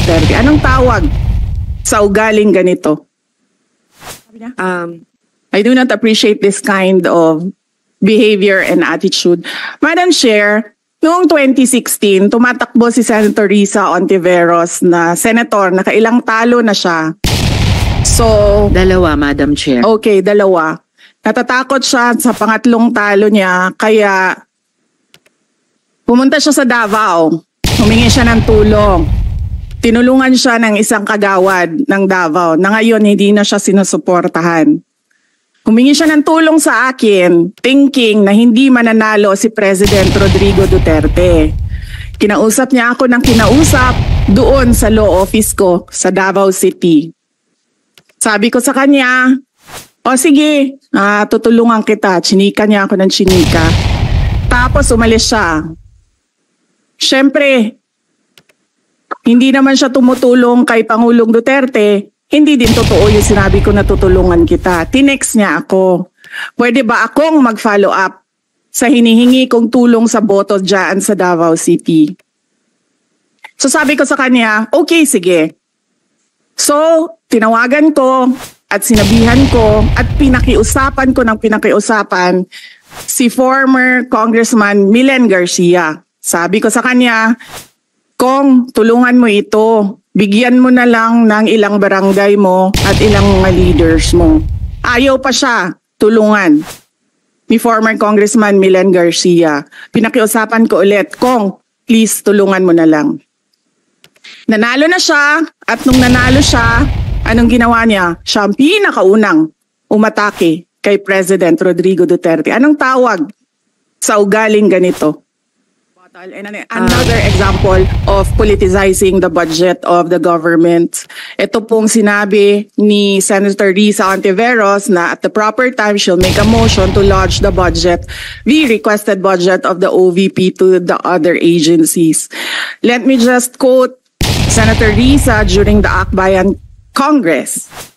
Duterte. Anong tawag sa ugaling ganito? I do not appreciate this kind of behavior and attitude. Madam Chair, noong 2016, tumatakbo si Senator Risa Ontiveros na senator, nakailang talo na siya. So, Dalawa, Madam Chair. okay, dalawa. Natatakot siya sa pangatlong talo niya, kaya pumunta siya sa Davao. Humingi siya ng tulong. Tinulungan siya ng isang kagawad ng Davao na ngayon hindi na siya sinusuportahan. Humingi siya ng tulong sa akin, thinking na hindi mananalo si President Rodrigo Duterte. Kinausap niya ako ng kinausap doon sa law office ko sa Davao City. Sabi ko sa kanya, o sige, tutulungan kita. Chinika niya ako ng chinika. Tapos umalis siya. Siyempre, hindi naman siya tumutulong kay Pangulong Duterte. Hindi din totoo yung sinabi ko na tutulungan kita. Tinext niya ako. Pwede ba akong mag-follow up sa hinihingi kong tulong sa boto dyan sa Davao City? So sabi ko sa kanya, okay, sige. So, tinawagan ko at sinabihan ko at pinakiusapan ko ng pinakiusapan si former Congressman Milen Garcia. Sabi ko sa kanya, Kong, tulungan mo ito. Bigyan mo na lang ng ilang barangay mo at ilang mga leaders mo. Ayaw pa siya tulungan ni former Congressman Milen Garcia. Pinakiusapan ko ulit, Kong, please tulungan mo na lang. Nanalo na siya at nung nanalo siya, anong ginawa niya? Siya ang pinakaunang umatake kay President Rodrigo Duterte. Anong tawag sa ugaling ganito? And another example of politicizing the budget of the government. Ito pong sinabi ni Senator Risa Ontiveros na at the proper time she'll make a motion to lodge the budget, the requested budget of the OVP to the other agencies. Let me just quote Senator Risa during the Akbayan Congress.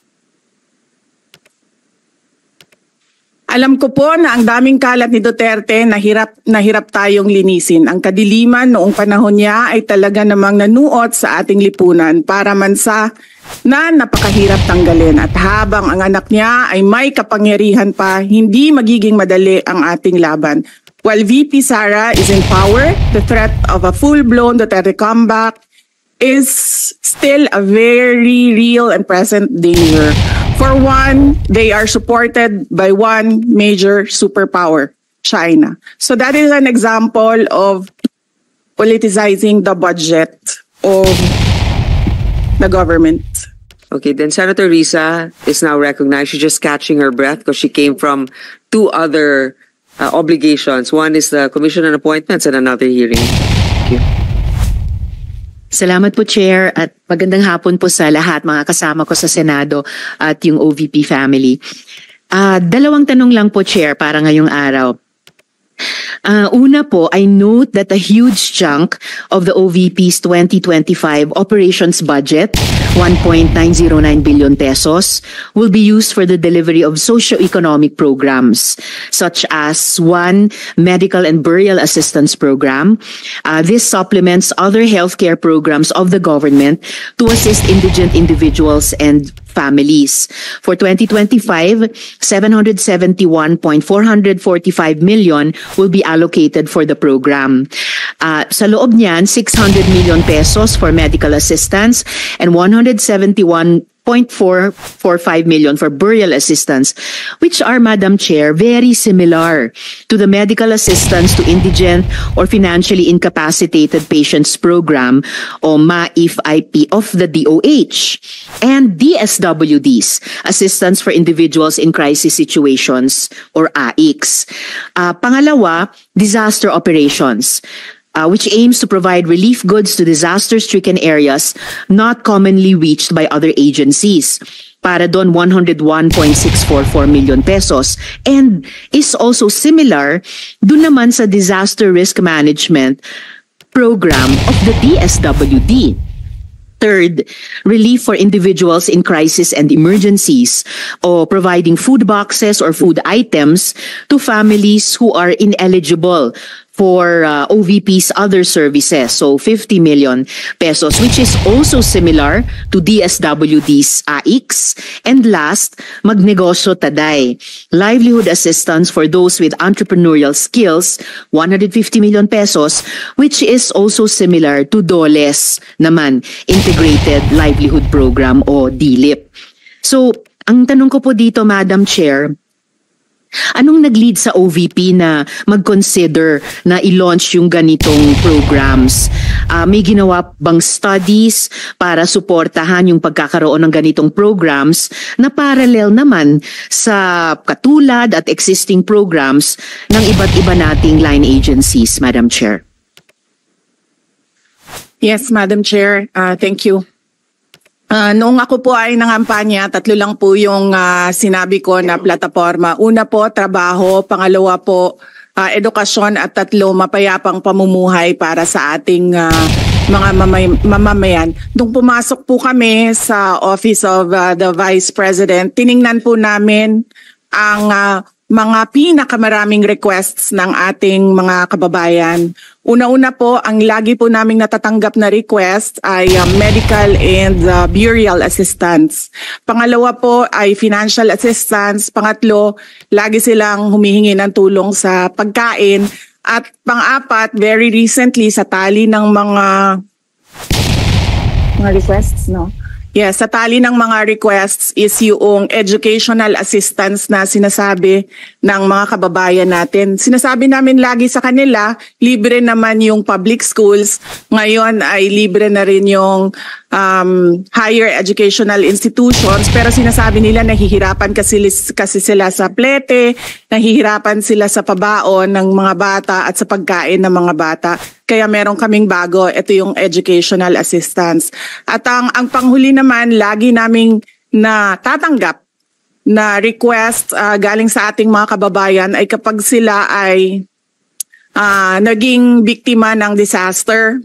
Alam ko po na ang daming kalat ni Duterte na hirap tayong linisin. Ang kadiliman noong panahon niya ay talaga namang nanuot sa ating lipunan para mansa na napakahirap tanggalin. At habang ang anak niya ay may kapangyarihan pa, hindi magiging madali ang ating laban. While VP Sara is in power, the threat of a full-blown Duterte comeback is still a very real and present danger. For one, they are supported by one major superpower, China. So that is an example of politicizing the budget of the government. Okay, then Senator Risa is now recognized. She's just catching her breath because she came from two other obligations. One is the Commission on Appointments and another hearing. Thank you. Salamat po, Chair, at magandang hapon po sa lahat, mga kasama ko sa Senado at yung OVP family. Dalawang tanong lang po, Chair, para ngayong araw. Una po, I note that a huge chunk of the OVP's 2025 operations budget, 1.909 billion pesos, will be used for the delivery of socio-economic programs, such as one, medical and burial assistance program. This supplements other healthcare programs of the government to assist indigent individuals and families. For 2025, 771.445 million will be allocated for the program. Sa loob niyan, 600 million pesos for medical assistance and 171.445 million for burial assistance, which are, Madam Chair, very similar to the medical assistance to indigent or financially incapacitated patients program o MAIF-IP of the DOH and DSWDs, Assistance for Individuals in Crisis Situations or AICS. Pangalawa, disaster operations, which aims to provide relief goods to disaster-stricken areas not commonly reached by other agencies. Para doon 101.644 million pesos, and is also similar doon naman sa disaster risk management program of the DSWD. Third, relief for individuals in crisis and emergencies, or providing food boxes or food items to families who are ineligible for OVP's other services, so 50 million pesos, which is also similar to DSWD's AIX. And last, Magnegosyo Taday, livelihood assistance for those with entrepreneurial skills, 150 million pesos, which is also similar to DOLE's naman, Integrated Livelihood Program o DLIP. So, ang tanong ko po dito, Madam Chair, anong nag-lead sa OVP na mag-consider na i-launch yung ganitong programs? May ginawa bang studies para suportahan yung pagkakaroon ng ganitong programs na parallel naman sa katulad at existing programs ng iba't iba nating line agencies, Madam Chair? Yes, Madam Chair. Thank you. Noong ako po ay nangampanya, 3 lang po yung sinabi ko na plataforma. Una po, trabaho. Pangalawa po, edukasyon. At 3, mapayapang pamumuhay para sa ating mga mamamayan. Nung pumasok po kami sa Office of the Vice President, tiningnan po namin ang mga pinakamaraming requests ng ating mga kababayan. Una-una po, ang lagi po naming natatanggap na request ay medical and burial assistance. Pangalawa po ay financial assistance. Pangatlo, lagi silang humihingi ng tulong sa pagkain. At pang-apat, very recently, sa tali ng mga requests, no? Yes, sa tali ng mga requests is yung educational assistance na sinasabi ng mga kababayan natin. Sinasabi namin lagi sa kanila, libre naman yung public schools. Ngayon ay libre na rin yung higher educational institutions. Pero sinasabi nila nahihirapan kasi sila sa plete, nahihirapan sila sa pabaon ng mga bata at sa pagkain ng mga bata. Kaya meron kaming bago, ito yung educational assistance. At ang panghuli naman, lagi naming natatanggap na request galing sa ating mga kababayan ay kapag sila ay naging biktima ng disaster,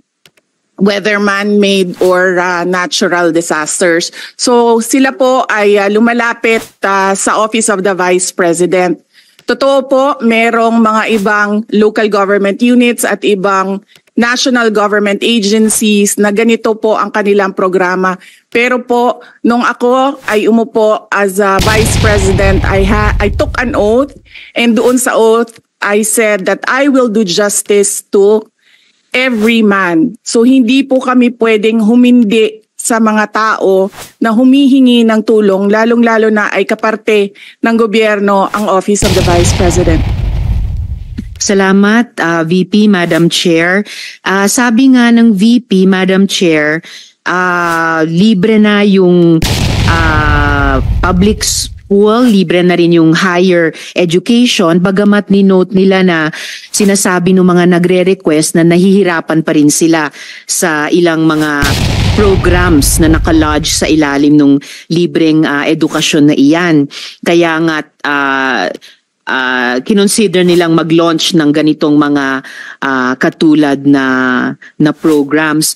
whether man-made or natural disasters. So sila po ay lumalapit sa Office of the Vice President. Totoo po, merong mga ibang local government units at ibang national government agencies na ganito po ang kanilang programa. Pero po, nung ako ay umupo as a Vice President, I took an oath, and doon sa oath, I said that I will do justice to every man. So hindi po kami pwedeng humindi sa mga tao na humihingi ng tulong, lalong-lalo na ay kaparte ng gobyerno ang Office of the Vice President. Salamat, VP, Madam Chair. Sabi nga ng VP, Madam Chair, libre na yung public school, libre na rin yung higher education, bagamat ni-note nila na sinasabi ng mga nagre-request na nahihirapan pa rin sila sa ilang mga programs na nakalodge sa ilalim ng libreng edukasyon na iyan. Kaya nga kinonsider nilang mag-launch ng ganitong mga katulad na programs.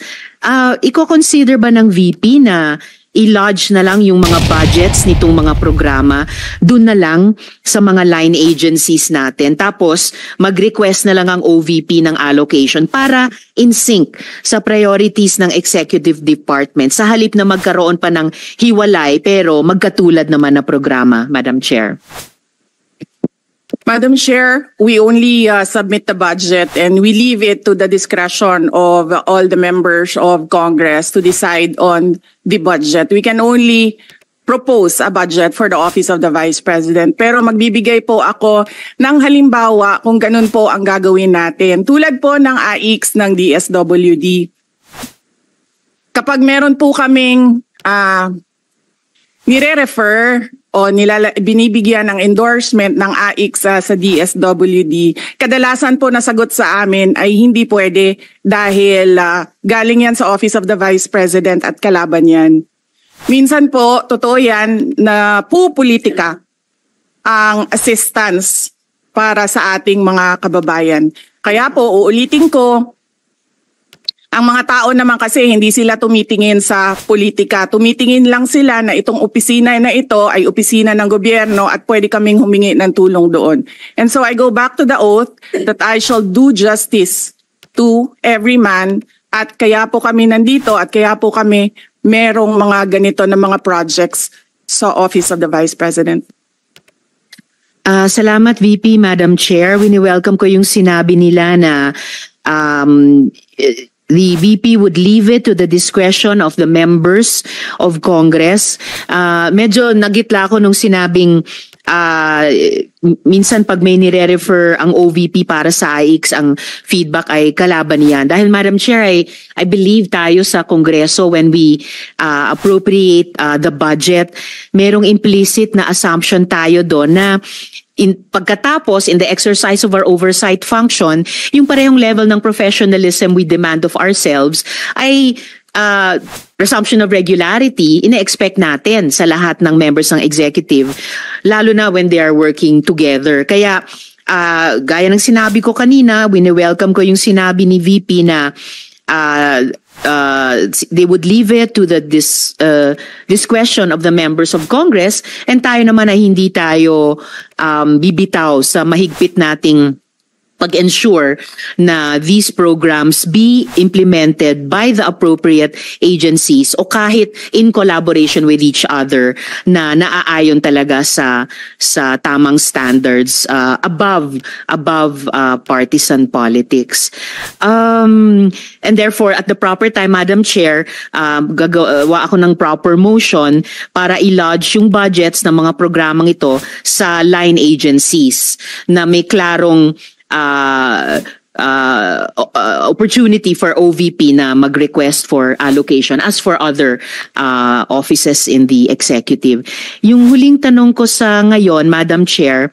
Iko-consider ba ng VP na i-lodge na lang yung mga budgets nitong mga programa dun na lang sa mga line agencies natin, tapos mag-request na lang ang OVP ng allocation para in sync sa priorities ng executive department sa halip na magkaroon pa ng hiwalay pero magkatulad naman na programa, Madam Chair? Madam Chair, we only submit the budget and we leave it to the discretion of all the members of Congress to decide on the budget. We can only propose a budget for the Office of the Vice President. Pero magbibigay po ako ng halimbawa kung ganun po ang gagawin natin. Tulad po ng AIX ng DSWD. Kapag meron po kaming nire-refer o binibigyan ng endorsement ng AIX sa DSWD, kadalasan po nasagot sa amin ay hindi pwede dahil galing yan sa Office of the Vice President at kalaban yan. Minsan po, totoo yan na pupolitika ang assistance para sa ating mga kababayan. Kaya po, uulitin ko, Ang mga tao naman kasi hindi sila tumitingin sa politika. Tumitingin lang sila na itong opisina na ito ay opisina ng gobyerno at pwede kaming humingi ng tulong doon. And so I go back to the oath that I shall do justice to every man at kaya po kami nandito at kaya po kami merong mga ganito na mga projects sa Office of the Vice President. Salamat VP, Madam Chair. Wini-welcome ko yung sinabi nila na the VP would leave it to the discretion of the members of Congress. Medyo nagitla ako nung sinabing minsan pag may nire-refer ang OVP para sa IX, ang feedback ay kalaban niyan. Dahil Madam Chair, I believe tayo sa Kongreso when we appropriate the budget, merong implicit na assumption tayo doon na pagkatapos, in the exercise of our oversight function, yung parehong level ng professionalism we demand of ourselves ay resumption of regularity, ina-expect natin sa lahat ng members ng executive, lalo na when they are working together. Kaya, gaya ng sinabi ko kanina, wini-welcome ko yung sinabi ni VP na they would leave it to the discretion of the members of Congress, and tayo naman ay hindi tayo bibitaw sa mahigpit nating pag-ensure na these programs be implemented by the appropriate agencies o kahit in collaboration with each other na naaayon talaga sa tamang standards above partisan politics. And therefore, at the proper time, Madam Chair, gagawa ako ng proper motion para i-lodge yung budgets ng mga programang ito sa line agencies na may klarong opportunity for OVP na mag-request for allocation as for other offices in the executive. Yung huling tanong ko sa ngayon, Madam Chair,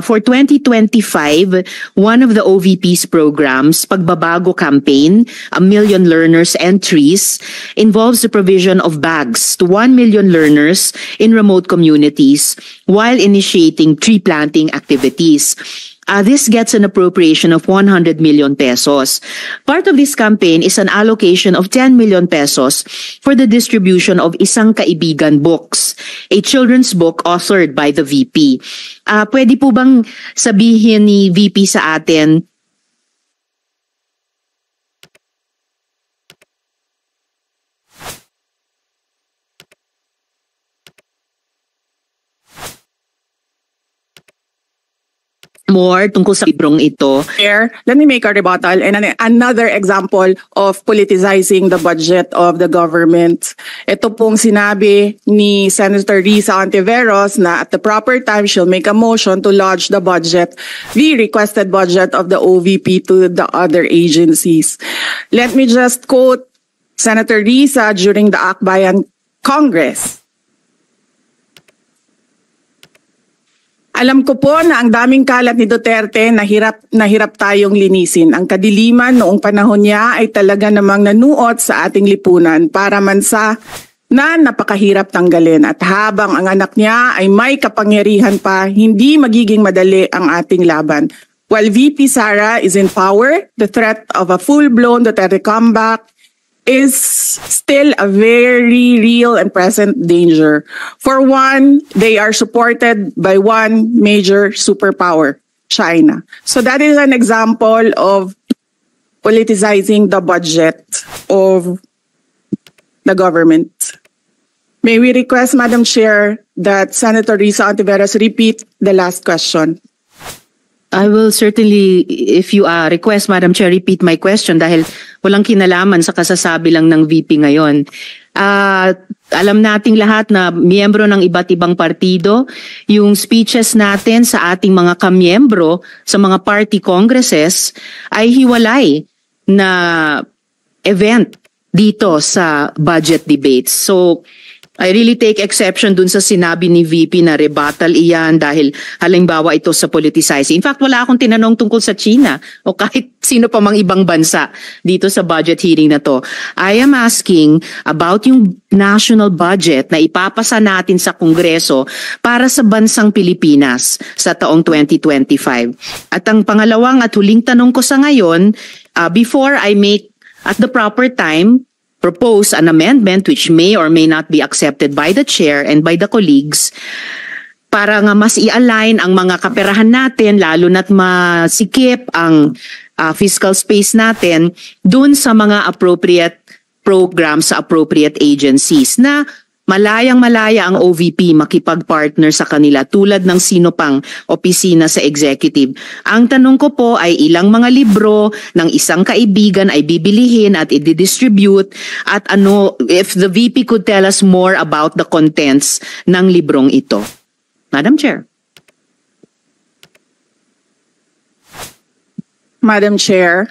for 2025, one of the OVP's programs, Pagbabago Campaign, 1 Million Learners Entries, involves the provision of bags to 1 million learners in remote communities while initiating tree planting activities. This gets an appropriation of 100 million pesos. Part of this campaign is an allocation of 10 million pesos for the distribution of Isang Kaibigan Books, a children's book authored by the VP. Pwede po bang sabihin ni VP sa atin more tungkol sa librong ito? Chair, let me make a rebuttal and another example of politicizing the budget of the government. Ito pong sinabi ni Senator Risa Ontiveros na at the proper time she'll make a motion to lodge the budget, the requested budget of the OVP to the other agencies. Let me just quote Senator Risa during the Akbayan Congress. Alam ko po na ang daming kalat ni Duterte na hirap tayong linisin. Ang kadiliman noong panahon niya ay talaga namang nanuot sa ating lipunan para mansa na napakahirap tanggalin. At habang ang anak niya ay may kapangyarihan pa, hindi magiging madali ang ating laban. While VP Sara is in power, the threat of a full-blown Duterte comeback is still a very real and present danger. For one, they are supported by one major superpower, China. So that is an example of politicizing the budget of the government. May we request, Madam Chair, that Senator Risa Ontiveros repeat the last question? I will certainly, if you request, Madam Chair, repeat my question dahil walang kinalaman sa kasasabi lang ng VP ngayon. Alam nating lahat na miyembro ng iba't ibang partido, yung speeches natin sa ating mga kamiyembro sa mga party congresses ay hiwalay na event dito sa budget debates. So, I really take exception dun sa sinabi ni VP na rebuttal iyan dahil halimbawa ito sa politicizing. In fact, wala akong tinanong tungkol sa China o kahit sino pa mang ibang bansa dito sa budget hearing na to. I am asking about yung national budget na ipapasa natin sa Kongreso para sa bansang Pilipinas sa taong 2025. At ang pangalawang at huling tanong ko sa ngayon, before I make at the proper time, propose an amendment which may or may not be accepted by the chair and by the colleagues para nga mas i-align ang mga kaperahan natin, lalo na't masikip ang fiscal space natin dun sa mga appropriate programs sa appropriate agencies na malayang-malaya ang OVP makipag-partner sa kanila tulad ng sino pang opisina sa executive. Ang tanong ko po ay ilang mga libro ng isang kaibigan ay bibilihin at i-distribute at ano, if the VP could tell us more about the contents ng librong ito. Madam Chair. Madam Chair,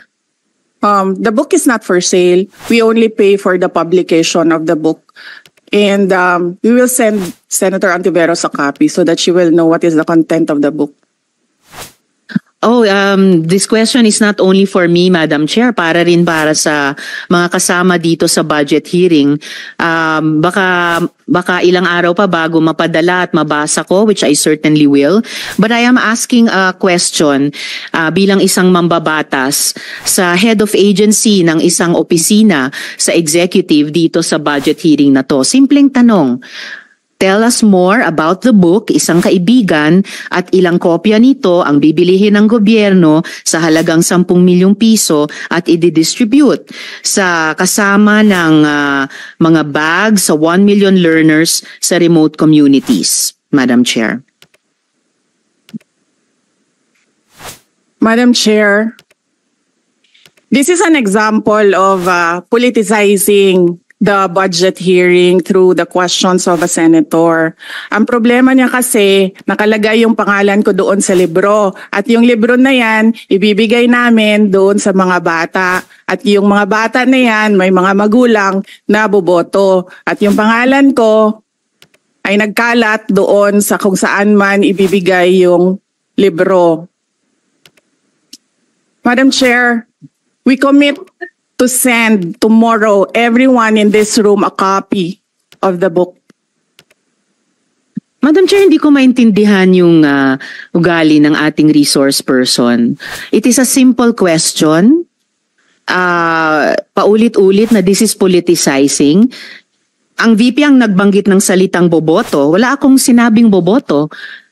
the book is not for sale. We only pay for the publication of the book. And we will send Senator Antiveros a copy so that she will know what is the content of the book. Oh, this question is not only for me, Madam Chair, para rin para sa mga kasama dito sa budget hearing. Baka ilang araw pa bago mapadala at mabasa ko, which I certainly will. But I am asking a question bilang isang mambabatas sa head of agency ng isang opisina sa executive dito sa budget hearing na to. Simpleng tanong. Tell us more about the book, isang kaibigan, at ilang kopya nito ang bibilihin ng gobyerno sa halagang 10 milyong piso at i-distribute sa kasama ng mga bags sa 1 million learners sa remote communities. Madam Chair. Madam Chair, this is an example of politicizing the budget hearing through the questions of a senator. Ang problema niya kasi, nakalagay yung pangalan ko doon sa libro. At yung libro na yan, ibibigay namin doon sa mga bata. At yung mga bata na yan, may mga magulang na boboto. At yung pangalan ko ay nagkalat doon sa kung saan man ibibigay yung libro. Madam Chair, we commit to send tomorrow everyone in this room a copy of the book. Madam Chair, hindi ko maintindihan yung ugali ng ating resource person. It is a simple question. Paulit-ulit na this is politicizing. Ang VP ang nagbanggit ng salitang boboto. Wala akong sinabing boboto.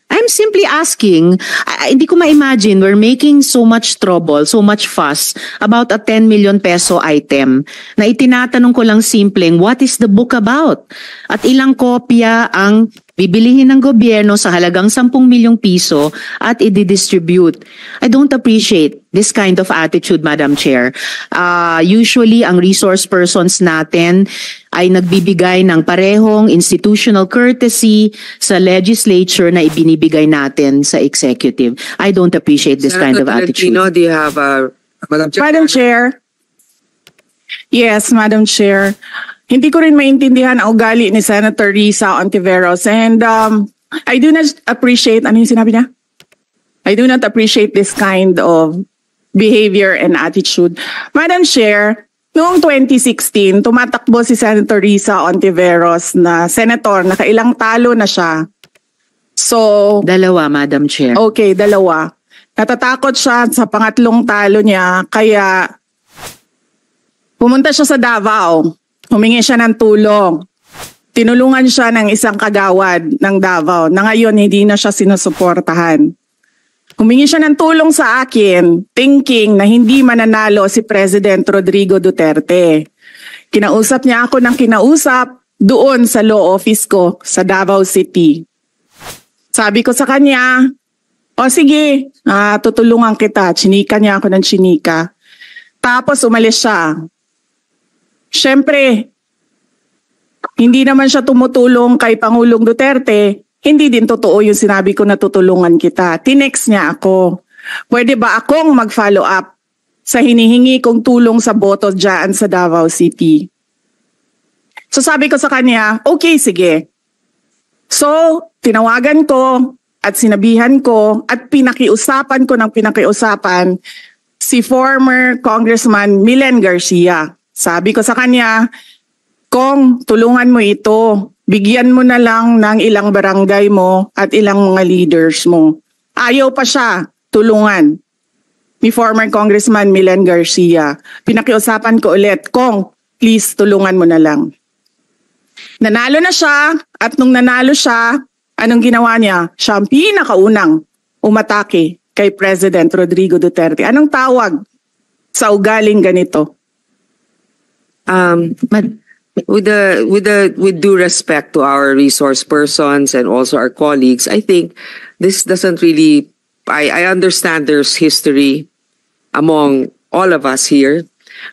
I'm simply asking, hindi ko ma-imagine we're making so much trouble, so much fuss about a 10 million peso item na itinatanong ko lang simpleng, what is the book about? At ilang kopya ang bibilihin ng gobyerno sa halagang 10 milyong piso at i-distribute. I don't appreciate this kind of attitude, Madam Chair. Usually, ang resource persons natin ay nagbibigay ng parehong institutional courtesy sa legislature na ibinibigay natin sa executive. I don't appreciate this kind of attitude. Senator Tolentino, do you have Madam Chair? Madam Chair. Yes, Madam Chair. Hindi ko rin maintindihan ang ugali ni Senator Risa Ontiveros. And I do not appreciate, ano yung sinabi niya? I do not appreciate this kind of behavior and attitude. Madam Chair, noong 2016, tumatakbo si Senator Risa Ontiveros na senator, nakailang talo na siya. So, Dalawa, Madam Chair. okay, dalawa. Natatakot siya sa pangatlong talo niya, kaya pumunta siya sa Davao. Humingi siya ng tulong. Tinulungan siya ng isang kagawad ng Davao na ngayon hindi na siya sinusuportahan. Humingi siya ng tulong sa akin, thinking na hindi mananalo si President Rodrigo Duterte. Kinausap niya ako ng kinausap doon sa law office ko sa Davao City. Sabi ko sa kanya, o sige, tutulungan kita. Chinika niya ako ng chinika. Tapos umalis siya. Siyempre, hindi naman siya tumutulong kay Pangulong Duterte. Hindi din totoo yung sinabi ko na tutulungan kita. Tinext niya ako. Pwede ba akong mag-follow up sa hinihingi kong tulong sa boto dyan sa Davao City? So sabi ko sa kanya, okay, sige. So, tinawagan ko at sinabihan ko at pinakiusapan ko ng pinakiusapan si former Congressman Milen Garcia. Sabi ko sa kanya, Kong, tulungan mo ito. Bigyan mo na lang ng ilang barangay mo at ilang mga leaders mo. Ayaw pa siya tulungan. ni former Congressman Milen Garcia. Pinakiusapan ko ulit, Kong, please tulungan mo na lang. Nanalo na siya at nung nanalo siya, anong ginawa niya? Siya ang pinakaunang umatake kay President Rodrigo Duterte. Anong tawag sa ugaling ganito? With due respect to our resource persons and also our colleagues, I think this doesn't really. I understand there's history among all of us here,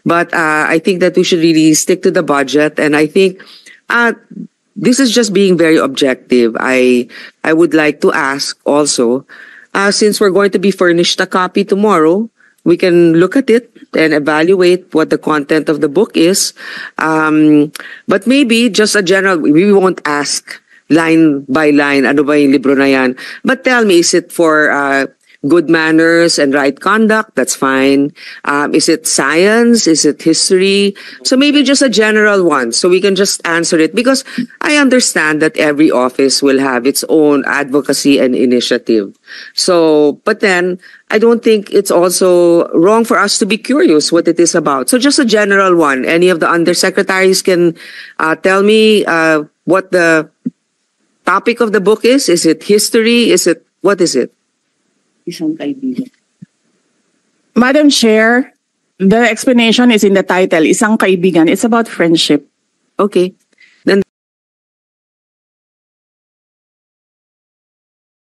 but I think that we should really stick to the budget. And I think this is just being very objective. I would like to ask also, since we're going to be furnished a copy tomorrow, we can look at it and evaluate what the content of the book is. But maybe just a general, we won't ask line by line, ano ba yung libro na yan? But tell me, is it for good manners and right conduct? That's fine. Is it science? Is it history? So maybe just a general one, so we can just answer it. Because I understand that every office will have its own advocacy and initiative. So, but then, I don't think it's also wrong for us to be curious what it is about. So just a general one. Any of the undersecretaries can tell me what the topic of the book is? Is it history? What is it? Madam Chair, the explanation is in the title, Isang Kaibigan. It's about friendship. Okay.